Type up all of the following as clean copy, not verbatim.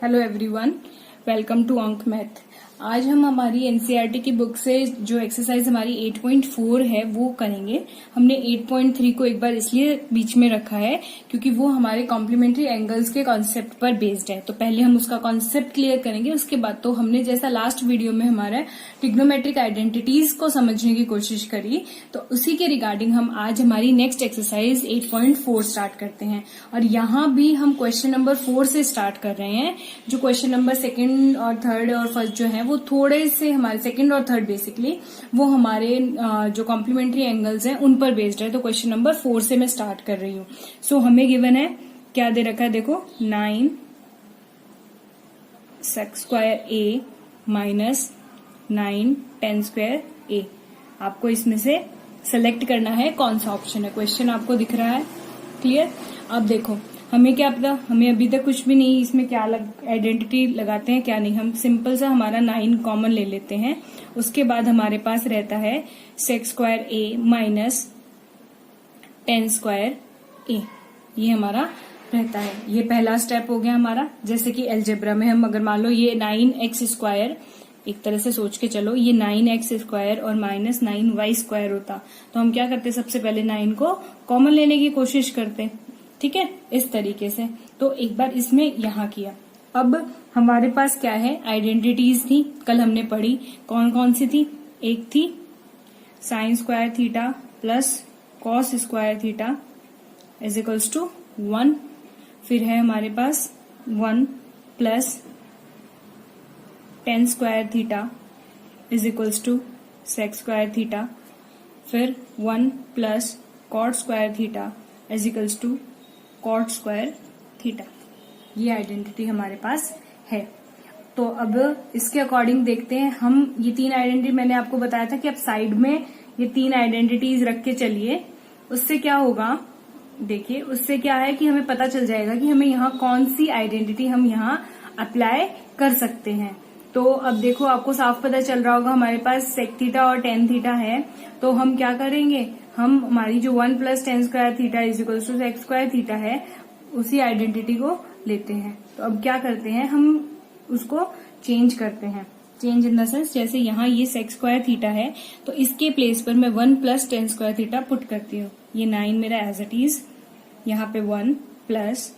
Hello everyone, welcome to अंक math. आज हम हमारी एनसीईआरटी की बुक से जो एक्सरसाइज हमारी 8.4 है वो करेंगे। हमने 8.3 को एक बार इसलिए बीच में रखा है क्योंकि वो हमारे कॉम्प्लीमेंट्री एंगल्स के कॉन्सेप्ट पर बेस्ड है। तो पहले हम उसका कॉन्सेप्ट क्लियर करेंगे, उसके बाद तो हमने जैसा लास्ट वीडियो में हमारा ट्रिग्नोमेट्रिक आइडेंटिटीज को समझने की कोशिश करी, तो उसी के रिगार्डिंग हम आज हमारी नेक्स्ट एक्सरसाइज 8.4 स्टार्ट करते हैं। और यहाँ भी हम क्वेश्चन नंबर 4 से स्टार्ट कर रहे हैं। जो क्वेश्चन नंबर सेकंड और थर्ड और फर्स्ट जो है वो थोड़े से हमारे सेकंड और थर्ड बेसिकली वो हमारे जो कॉम्प्लीमेंट्री एंगल्स हैं उन पर बेस्ड है। तो क्वेश्चन नंबर 4 से मैं स्टार्ट कर रही हूँ। सो हमें गिवन है, क्या दे रखा है, देखो 9 sec square a minus 9 tan square a। आपको इसमें से सेलेक्ट करना है कौन सा ऑप्शन है। क्वेश्चन आपको दिख रहा है क्लियर। अब देखो हमें क्या पता, हमें अभी तक कुछ भी नहीं इसमें क्या आइडेंटिटी लगाते हैं क्या नहीं। हम सिंपल सा हमारा 9 कॉमन ले लेते हैं। उसके बाद हमारे पास रहता है sec square a minus tan square a। ये हमारा रहता है। ये पहला स्टेप हो गया हमारा। जैसे कि अलजेब्रा में हम अगर मान लो ये 9x स्क्वायर, एक तरह से सोच के चलो, ये 9x स्क्वायर और माइनस 9y स्क्वायर होता, तो हम क्या करते, सबसे पहले 9 को कॉमन लेने की कोशिश करते। ठीक है, इस तरीके से। तो एक बार इसमें यहां किया। अब हमारे पास क्या है, आइडेंटिटीज थी, कल हमने पढ़ी। कौन कौन सी थी? एक थी sine square theta plus cos square theta is equals to 1। फिर है हमारे पास 1 plus tan square theta is equals to sec square theta. फिर 1 plus cot square theta is equals to cot square theta. ये आइडेंटिटी हमारे पास है। तो अब इसके अकॉर्डिंग देखते हैं हम। ये 3 आइडेंटिटी मैंने आपको बताया था कि आप साइड में ये 3 आइडेंटिटीज रख के चलिए। उससे क्या होगा, देखिए उससे क्या है कि हमें पता चल जाएगा कि हमें यहाँ कौन सी आइडेंटिटी हम यहाँ अप्लाई कर सकते हैं। तो अब देखो आपको साफ पता चल रहा होगा हमारे पास sec थीटा और tan थीटा है। तो हम क्या करेंगे, हम हमारी जो 1 plus tan square theta is equal to sec square theta है उसी आइडेंटिटी को लेते हैं। तो अब क्या करते हैं, हम उसको चेंज करते हैं। चेंज इन द सेंस, जैसे यहाँ ये sec स्क्वायर थीटा है तो इसके प्लेस पर मैं 1 plus tan square theta put करती हूँ। ये 9 मेरा एज इट इज, यहाँ पे 1 plus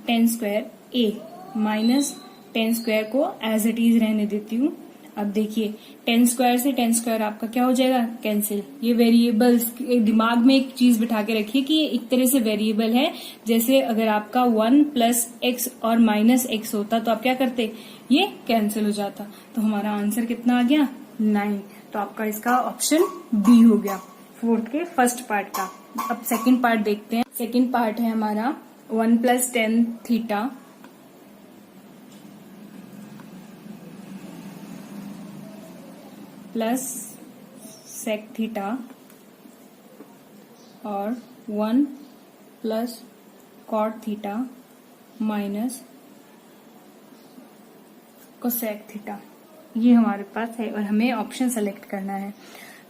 tan square a minus tan square को एज इट इज रहने देती हूँ। अब देखिए tan स्क्वायर से tan स्क्वायर आपका क्या हो जाएगा, कैंसिल। ये वेरिएबल्स, दिमाग में एक चीज बिठा के रखिए कि ये एक तरह से वेरिएबल है। जैसे अगर आपका 1 प्लस एक्स और माइनस एक्स होता तो आप क्या करते, ये कैंसिल हो जाता। तो हमारा आंसर कितना आ गया, 9। तो आपका इसका ऑप्शन बी हो गया फोर्थ के फर्स्ट पार्ट का। अब सेकंड पार्ट देखते हैं। सेकंड पार्ट है हमारा 1 plus tan theta plus sec theta और 1 plus cot theta minus cosec theta. ये हमारे पास है और हमें ऑप्शन सेलेक्ट करना है।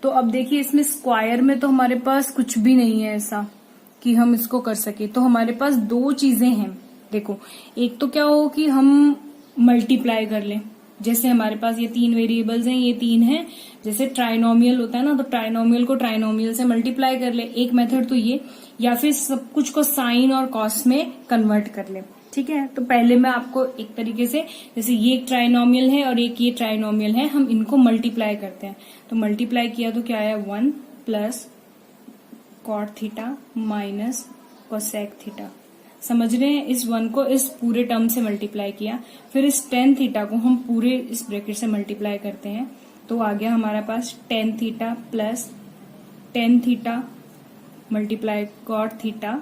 तो अब देखिए इसमें स्क्वायर में तो हमारे पास कुछ भी नहीं है ऐसा कि हम इसको कर सके। तो हमारे पास 2 चीजें हैं। देखो एक तो क्या हो कि हम मल्टीप्लाई कर लें। जैसे हमारे पास ये 3 वेरिएबल्स हैं, ये 3 हैं। जैसे ट्राइनोमियल होता है ना, तो ट्राइनोमियल को ट्राइनोमियल से मल्टीप्लाई कर ले, एक मेथड तो ये। या फिर सब कुछ को साइन और कॉस में कन्वर्ट कर ले। ठीक है, तो पहले मैं आपको एक तरीके से, जैसे ये एक ट्राइनोमियल है और एक ये ट्राइनोमियल है, हम इनको मल्टीप्लाई करते हैं। तो मल्टीप्लाई किया तो क्या आया, 1 plus cot theta minus cosec theta. समझ रहे हैं, इस 1 को इस पूरे टर्म से मल्टीप्लाई किया, फिर इस tan थीटा को हम पूरे इस ब्रैकेट से मल्टीप्लाई करते हैं। तो आ गया हमारा पास tan theta plus tan theta multiply cot theta,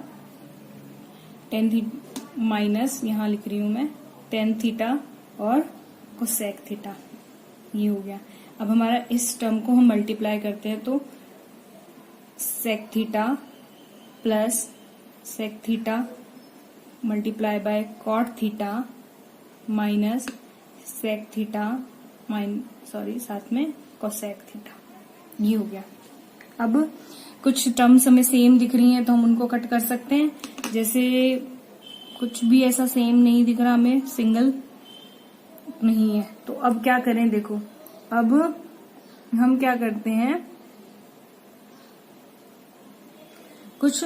tan theta minus, यहाँ लिख रही हूं मैं, tan थीटा और कोसेक थीटा। ये हो गया। अब हमारा इस टर्म को हम मल्टीप्लाई करते हैं तो sec theta plus sec theta multiply by cot theta minus sec theta साथ में cosec थीटा। ये हो गया। अब कुछ टर्म्स हमें सेम दिख रही हैं तो हम उनको कट कर सकते हैं। जैसे कुछ भी ऐसा सेम नहीं दिख रहा हमें, सिंगल नहीं है। तो अब क्या करें, देखो अब हम क्या करते हैं, कुछ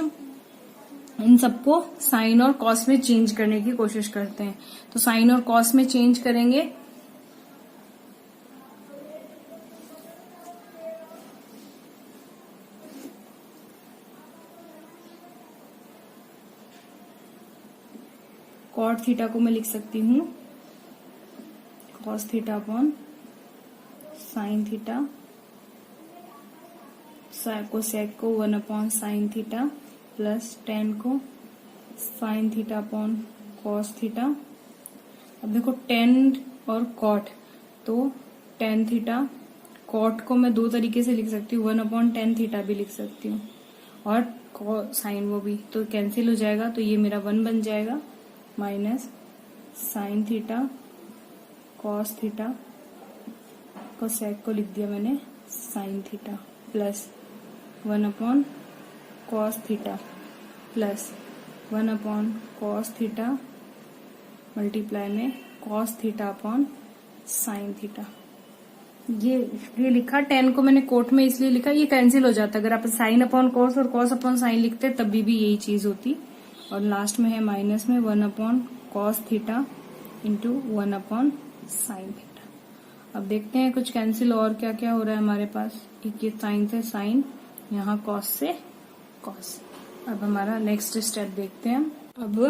इन सबको साइन और कॉस में चेंज करने की कोशिश करते हैं। तो साइन और कॉस में चेंज करेंगे, कॉट थीटा को मैं लिख सकती हूँ cos theta upon sine theta, cosec को 1 upon sine theta plus tan को sine theta upon cos theta. अब देखो टेन और कॉट, तो टेन थीटा, कॉट को मैं दो तरीके से लिख सकती हूँ, 1 अपॉन टेन थीटा भी लिख सकती हूँ, और साइन वो भी, तो कैंसिल हो जाएगा, तो ये मेरा 1 बन जाएगा, minus sine theta cos theta, cosec को लिख दिया मैंने sine theta, plus 1 upon cos theta plus 1 upon cos theta multiply में cos theta upon sine theta. ये लिखा, 10 को मैंने कोट में इसलिए लिखा, ये कैंसिल हो जाता, अगर आप साइन अपॉन कॉस और कॉस अपॉन साइन लिखते तभी भी यही चीज होती। और लास्ट में है माइनस में 1 upon cos theta into 1 upon sine theta. अब देखते हैं कुछ कैंसिल और क्या क्या हो रहा है हमारे पास। एक ये साइन से साइन, यहाँ कॉस से कॉस। अब हमारा नेक्स्ट स्टेप देखते हैं। अब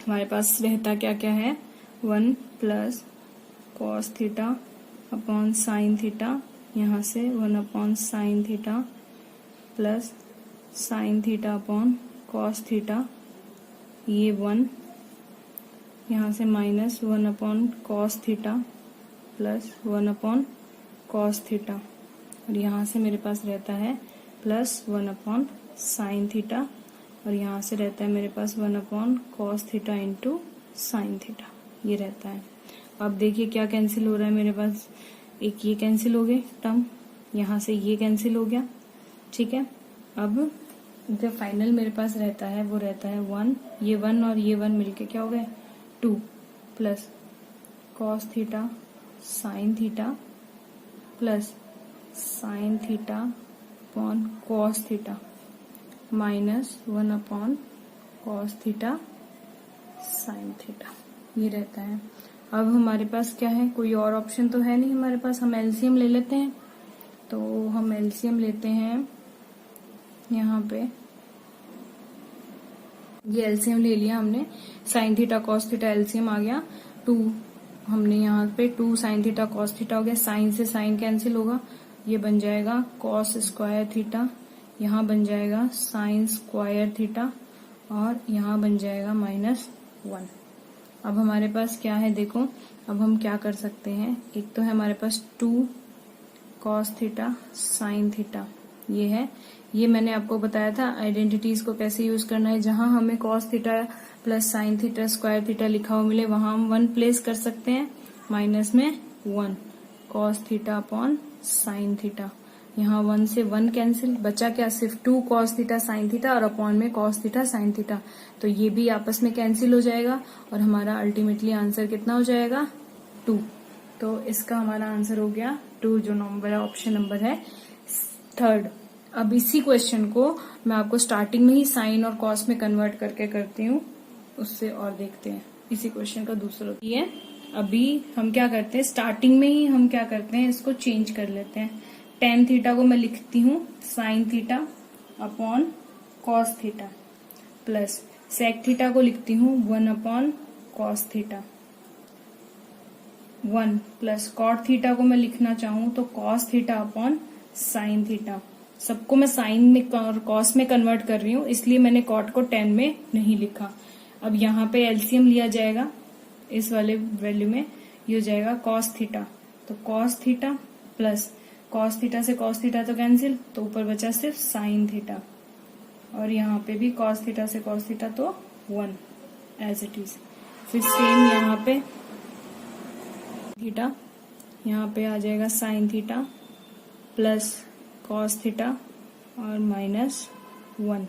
हमारे पास रहता क्या क्या है, 1 plus cos theta upon sine theta, यहाँ से 1 upon sine theta plus sine theta upon cos theta, ये 1, यहाँ से minus 1 upon cos theta plus 1 upon cos theta, और यहाँ से मेरे पास रहता है प्लस 1 अपॉन साइन थीटा, और यहाँ से रहता है मेरे पास 1 upon cos theta into sine theta, ये रहता है। अब देखिए क्या कैंसिल हो रहा है मेरे पास, एक ये कैंसिल हो गए टर्म, यहाँ से ये कैंसिल हो गया, ठीक है। अब जो फाइनल मेरे पास रहता है वो रहता है 1, ये 1 और ये 1 मिलके क्या हो गए 2, plus cos theta sine theta plus sine theta upon cos theta minus 1 upon cos theta sine theta, ये रहता है। अब हमारे पास क्या है, कोई और ऑप्शन तो है नहीं हमारे पास, हम एलसीएम ले लेते हैं। तो हम एलसीएम लेते हैं, यहाँ पे ये एलसीएम ले लिया हमने, sine theta cos theta LCM आ गया 2, हमने यहाँ पे 2 साइन थीटा कॉस थीटा हो गया, साइन से साइन कैंसिल होगा, ये बन जाएगा कॉस स्क्वायर थीटा, यहाँ बन जाएगा साइन स्क्वायर थीटा, और यहाँ बन जाएगा -1। अब हमारे पास क्या है देखो, अब हम क्या कर सकते हैं, एक तो है हमारे पास 2 कॉस थीटा साइन थीटा, ये है, ये मैंने आपको बताया था आइडेंटिटीज को कैसे यूज करना है। जहां हमें cos theta plus sine theta square theta लिखा हुआ मिले वहां हम 1 प्लेस कर सकते हैं, माइनस में 1 cos theta upon sine theta, यहाँ 1 से 1 कैंसिल, बचा क्या सिर्फ 2 कॉस थीटा साइन थीटा और अपॉन में कॉस थीटा साइन थीटा, तो ये भी आपस में कैंसिल हो जाएगा और हमारा अल्टीमेटली आंसर कितना हो जाएगा 2। तो इसका हमारा आंसर हो गया 2, जो नंबर है ऑप्शन नंबर है 3rd। अब इसी क्वेश्चन को मैं आपको स्टार्टिंग में ही साइन और कॉस में कन्वर्ट करके करती हूँ, उससे और देखते हैं इसी क्वेश्चन का दूसरा है। अभी हम क्या करते हैं, स्टार्टिंग में ही हम क्या करते हैं, इसको चेंज कर लेते हैं। टेन थीटा को मैं लिखती हूँ sine theta upon cos theta, plus sec theta को लिखती हूँ 1 upon cos theta, 1 plus cot theta को मैं लिखना चाहूँ तो cos theta upon sine theta. सबको मैं साइन में और कॉस में कन्वर्ट कर रही हूँ, इसलिए मैंने कॉट को 10 में नहीं लिखा। अब यहाँ पे एलसीएम लिया जाएगा इस वाले वैल्यू में, ये हो जाएगा कॉस थीटा, तो cos theta plus cos theta से कॉस थीटा तो कैंसिल, तो ऊपर बचा सिर्फ साइन थीटा, और यहाँ पे भी कॉस थीटा से कॉस थीटा तो 1 एज इट इज। फिर सेम यहाँ पे थीटा, यहाँ पे आ जाएगा sign theta plus cos theta और -1।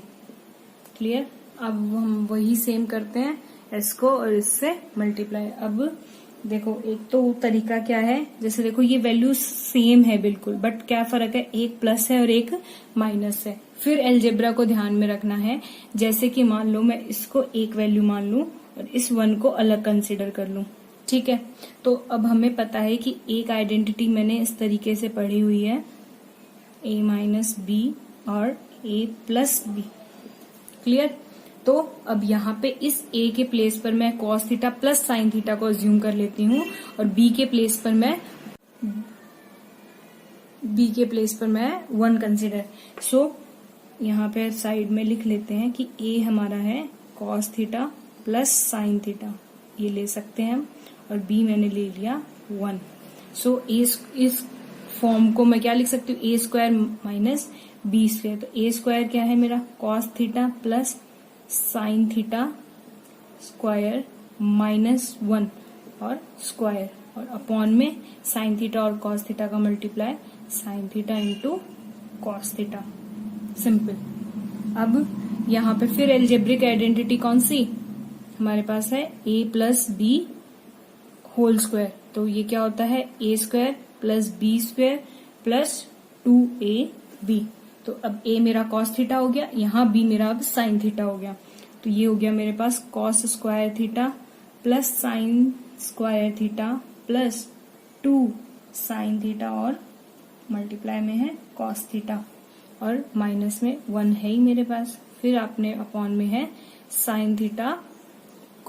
क्लियर। अब हम वही सेम करते हैं, s को और इससे मल्टीप्लाई। अब देखो एक तो तरीका क्या है, जैसे देखो ये वैल्यू सेम है बिल्कुल, बट क्या फर्क है, एक प्लस है और एक माइनस है। फिर अलजेब्रा को ध्यान में रखना है, जैसे कि मान लो मैं इसको एक वैल्यू मान लूं और इस 1 को अलग कंसीडर कर लूं, ठीक है। तो अब हमें पता है कि एक आइडेंटिटी मैंने इस तरीके से पढ़ी हुई है, a माइनस बी और a प्लस बी, क्लियर। तो अब यहाँ पे इस a के प्लेस पर मैं cos theta plus sine theta को अज्यूम कर लेती हूँ और b के प्लेस पर मैं 1 कंसीडर। सो यहाँ पे साइड में लिख लेते हैं कि a हमारा है cos theta plus sine theta, ये ले सकते हैं हम, और b मैंने ले लिया 1। सो इस फॉर्म को मैं क्या लिख सकती हूँ, a square minus B square. तो a स्क्वायर क्या है मेरा, cos theta plus sine theta square minus 1 और स्क्वायर, और अपॉन में साइन थीटा और कॉस थीटा का multiply, sine theta into cos theta, simple. अब यहाँ पे फिर एल्जेब्रिक आइडेंटिटी कौन सी हमारे पास है, a plus B whole square. तो ये क्या होता है, a square plus B square plus 2ab। तो अब a मेरा cos थीटा हो गया, यहाँ b मेरा अब साइन थीटा हो गया। तो ये हो गया मेरे पास cos square theta plus sign square theta plus 2 sign theta और मल्टीप्लाई में है cos थीटा और माइनस में 1 है ही मेरे पास। फिर आपने अपॉन में है साइन थीटा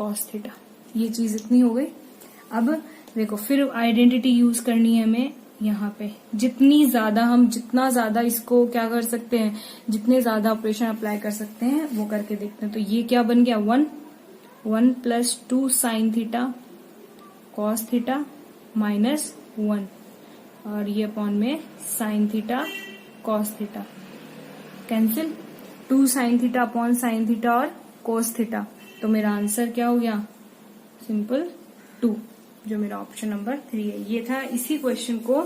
cos थीटा। ये चीज इतनी हो गई। अब देखो फिर आइडेंटिटी यूज करनी है हमें यहाँ पे, जितना ज्यादा इसको क्या कर सकते हैं, जितने ज्यादा ऑपरेशन अप्लाई कर सकते हैं वो करके देखते हैं। तो ये क्या बन गया, 1 plus 2 sign theta cos theta minus 1, और ये अपॉन में sine theta cos theta, cancel 2 sign theta upon sine theta और कोस थीटा। तो मेरा आंसर क्या हो गया, सिंपल 2, जो मेरा ऑप्शन नंबर 3 है। ये था इसी क्वेश्चन को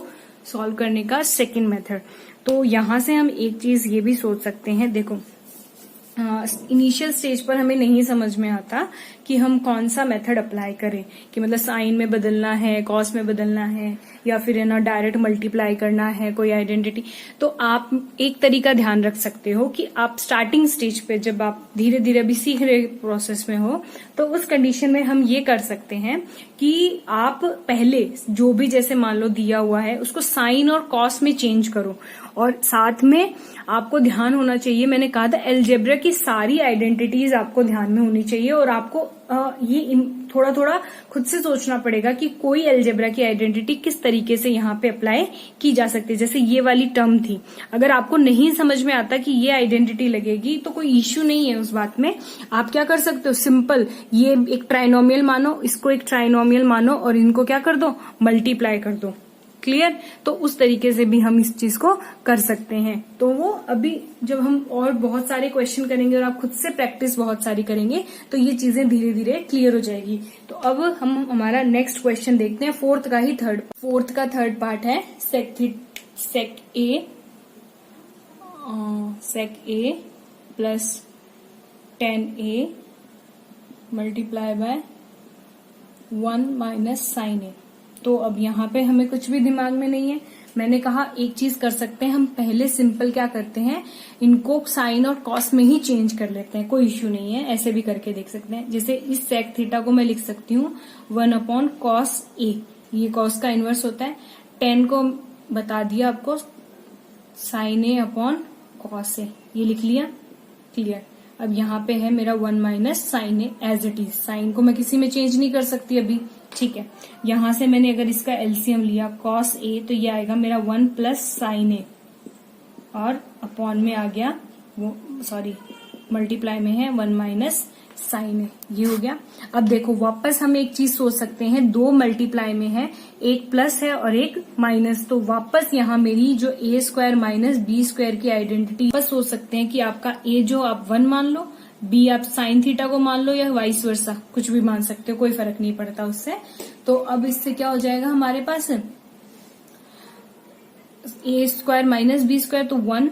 सॉल्व करने का सेकंड मेथड। तो यहां से हम एक चीज ये भी सोच सकते हैं, देखो इनिशियल स्टेज पर हमें नहीं समझ में आता कि हम कौन सा मेथड अप्लाई करें, कि मतलब साइन में बदलना है, कॉस में बदलना है, या फिर है ना डायरेक्ट मल्टीप्लाई करना है कोई आइडेंटिटी। तो आप एक तरीका ध्यान रख सकते हो कि आप स्टार्टिंग स्टेज पे, जब आप धीरे धीरे अभी सीख रहे प्रोसेस में हो, तो उस कंडीशन में हम ये कर सकते हैं कि आप पहले जो भी जैसे मान लो दिया हुआ है उसको साइन और कॉस में चेंज करो, और साथ में आपको ध्यान होना चाहिए, मैंने कहा था अलजेब्रा की सारी आइडेंटिटीज आपको ध्यान में होनी चाहिए, और आपको ये थोड़ा थोड़ा खुद से सोचना पड़ेगा कि कोई अलजेब्रा की आइडेंटिटी किस तरीके से यहाँ पे अप्लाई की जा सकती है। जैसे ये वाली टर्म थी, अगर आपको नहीं समझ में आता कि ये आइडेंटिटी लगेगी तो कोई इश्यू नहीं है उस बात में। आप क्या कर सकते हो, सिंपल ये एक ट्राइनोमियल मानो, इसको एक ट्राइनोमियल मानो और इनको क्या कर दो, मल्टीप्लाई कर दो, क्लियर। तो उस तरीके से भी हम इस चीज को कर सकते हैं। तो वो अभी जब हम और बहुत सारे क्वेश्चन करेंगे और आप खुद से प्रैक्टिस बहुत सारी करेंगे तो ये चीजें धीरे धीरे क्लियर हो जाएगी। तो अब हम हमारा नेक्स्ट क्वेश्चन देखते हैं, फोर्थ का थर्ड पार्ट है sec A plus 10a multiply by 1 minus sine A. तो अब यहाँ पे हमें कुछ भी दिमाग में नहीं है, मैंने कहा एक चीज कर सकते हैं, हम पहले सिंपल क्या करते हैं, इनको साइन और कॉस में ही चेंज कर लेते हैं, कोई इश्यू नहीं है, ऐसे भी करके देख सकते हैं। जैसे इस सेक थीटा को मैं लिख सकती हूँ 1 अपॉन कॉस ए, ये कॉस का इनवर्स होता है। 10 को बता दिया आपको sign A upon cos A, ये लिख लिया, क्लियर। अब यहाँ पे है मेरा 1 minus sine A as it is, sine को मैं किसी में चेंज नहीं कर सकती अभी, ठीक है। यहां से मैंने अगर इसका एलसीएम लिया कॉस ए, तो ये आएगा मेरा 1 प्लस साइन ए, और अपॉन में आ गया वो मल्टीप्लाई में है 1 माइनस साइन ए, ये हो गया। अब देखो वापस हम एक चीज सोच सकते हैं, 2 मल्टीप्लाई में है, एक प्लस है और एक माइनस, तो वापस यहाँ मेरी जो ए स्क्वायर माइनस बी स्क्वायर की आइडेंटिटी वापस सोच सकते हैं कि आपका ए जो आप 1 मान लो, बी आप साइन थीटा को मान लो, या वाइस वर्सा कुछ भी मान सकते हो, कोई फर्क नहीं पड़ता उससे। तो अब इससे क्या हो जाएगा हमारे पास, ए स्क्वायर माइनस बी स्क्वायर, तो 1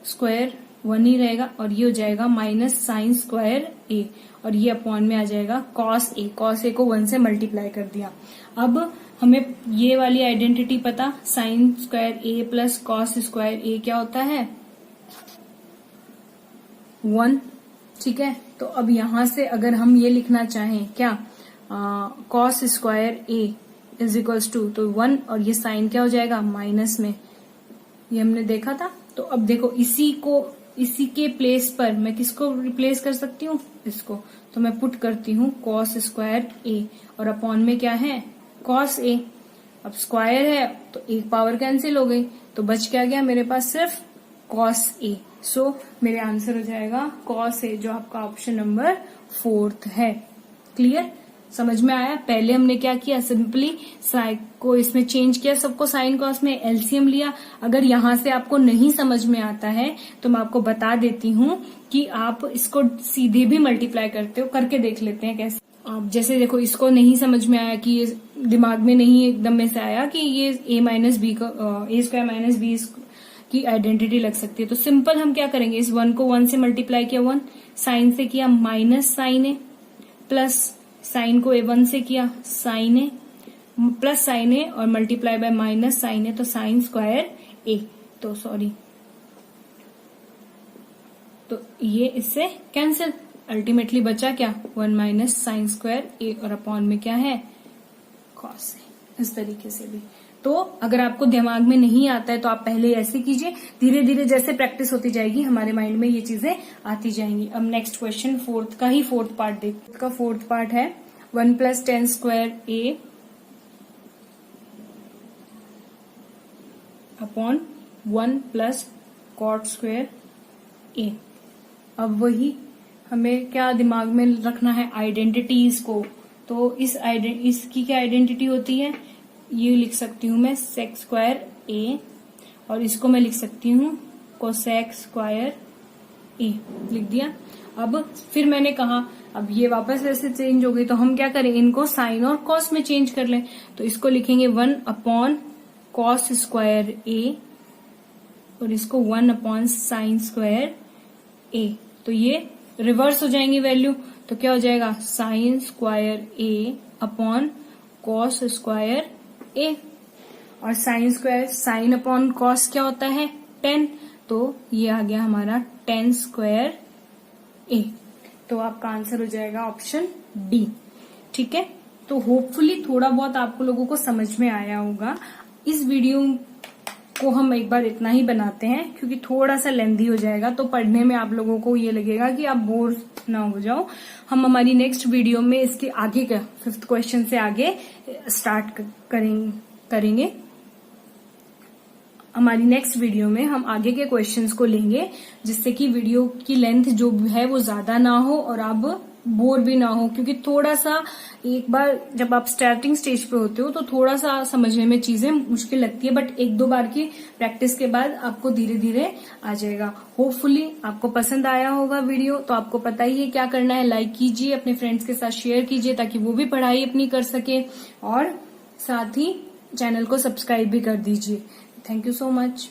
स्क्वायर 1 ही रहेगा और ये हो जाएगा माइनस साइन स्क्वायर ए और ये अपॉन में आ जाएगा कॉस ए। कॉस ए को 1 से मल्टीप्लाई कर दिया। अब हमें ये वाली आइडेंटिटी पता, साइन स्क्वायर ए प्लस कॉस स्क्वायर ए क्या होता है 1। ठीक है, तो अब यहां से अगर हम ये लिखना चाहें क्या cos square A is equals to, तो 1 और ये साइन क्या हो जाएगा माइनस में, ये हमने देखा था। तो अब देखो इसी के प्लेस पर मैं किसको रिप्लेस कर सकती हूँ, इसको। तो मैं पुट करती हूँ कॉस स्क्वायर ए और अपॉन में क्या है कॉस ए। अब स्क्वायर है तो एक पावर कैंसिल हो गई, तो बच क्या गया मेरे पास सिर्फ कॉस ए। सो मेरे आंसर हो जाएगा कॉस ए, जो आपका ऑप्शन नंबर 4 है। क्लियर, समझ में आया। पहले हमने क्या किया, सिंपली साइन को इसमें चेंज किया, सबको साइन कॉस में एलसीएम लिया। अगर यहां से आपको नहीं समझ में आता है तो मैं आपको बता देती हूँ कि आप इसको सीधे भी मल्टीप्लाई करते हो, करके देख लेते हैं कैसे। आप जैसे देखो, इसको नहीं समझ में आया कि ये दिमाग में नहीं एकदम में से आया कि ये ए माइनस बी का ए स्क्वायर माइनस बी की आइडेंटिटी लग सकती है, तो सिंपल हम क्या करेंगे, इस 1 को 1 से मल्टीप्लाई किया 1, साइन से किया माइनस साइन ए, प्लस साइन को A1 से किया साइन ए, प्लस साइन ए और multiply by minus sine A, तो साइन स्क्वायर ए। तो सॉरी, तो ये इससे कैंसिल, अल्टीमेटली बचा क्या 1 माइनस साइन स्क्वायर ए और अपॉन में क्या है कॉस ए। इस तरीके से भी। तो अगर आपको दिमाग में नहीं आता है तो आप पहले ऐसे कीजिए, धीरे धीरे जैसे प्रैक्टिस होती जाएगी हमारे माइंड में ये चीजें आती जाएंगी। अब नेक्स्ट क्वेश्चन फोर्थ का ही फोर्थ पार्ट देखते। का फोर्थ पार्ट है 1 प्लस टेन स्क्वायर ए अपॉन 1 प्लस कॉट स्क्वायर ए। अब वही हमें क्या दिमाग में रखना है, आइडेंटिटीज को। तो इसकी क्या आइडेंटिटी होती है, ये लिख सकती हूं मैं सेक स्क्वायर ए और इसको मैं लिख सकती हूँ कोसेक स्क्वायर ए, लिख दिया। अब फिर मैंने कहा अब ये वापस वैसे चेंज हो गई, तो हम क्या करें, इनको साइन और कॉस में चेंज कर लें। तो इसको लिखेंगे 1 अपॉन कॉस स्क्वायर ए और इसको 1 अपॉन साइन स्क्वायर ए। तो ये रिवर्स हो जाएंगी वैल्यू, तो क्या हो जाएगा साइन स्क्वायर ए अपॉन कॉस स्क्वायर ए। और sine square sine upon cos क्या होता है 10, तो ये आ गया हमारा 10 स्क्वायर ए। तो आपका आंसर हो जाएगा ऑप्शन डी। ठीक है, तो होपफुली थोड़ा बहुत आप लोगों को समझ में आया होगा। इस वीडियो को हम एक बार इतना ही बनाते हैं क्योंकि थोड़ा सा लेंथी हो जाएगा, तो पढ़ने में आप लोगों को ये लगेगा कि आप बोर ना हो जाओ। हम हमारी नेक्स्ट वीडियो में इसके आगे का 5th क्वेश्चन से आगे स्टार्ट करेंगे। हमारी नेक्स्ट वीडियो में हम आगे के क्वेश्चंस को लेंगे, जिससे कि वीडियो की लेंथ जो है वो ज्यादा ना हो और आप बोर भी ना हो, क्योंकि थोड़ा सा एक बार जब आप स्टार्टिंग स्टेज पे होते हो तो थोड़ा सा समझने में चीजें मुश्किल लगती है, बट 1-2 बार की प्रैक्टिस के बाद आपको धीरे धीरे आ जाएगा। होपफुली आपको पसंद आया होगा वीडियो। तो आपको पता ही है क्या करना है, लाइक कीजिए, अपने फ्रेंड्स के साथ शेयर कीजिए ताकि वो भी पढ़ाई अपनी कर सके, और साथ ही चैनल को सब्सक्राइब भी कर दीजिए। Thank you so much.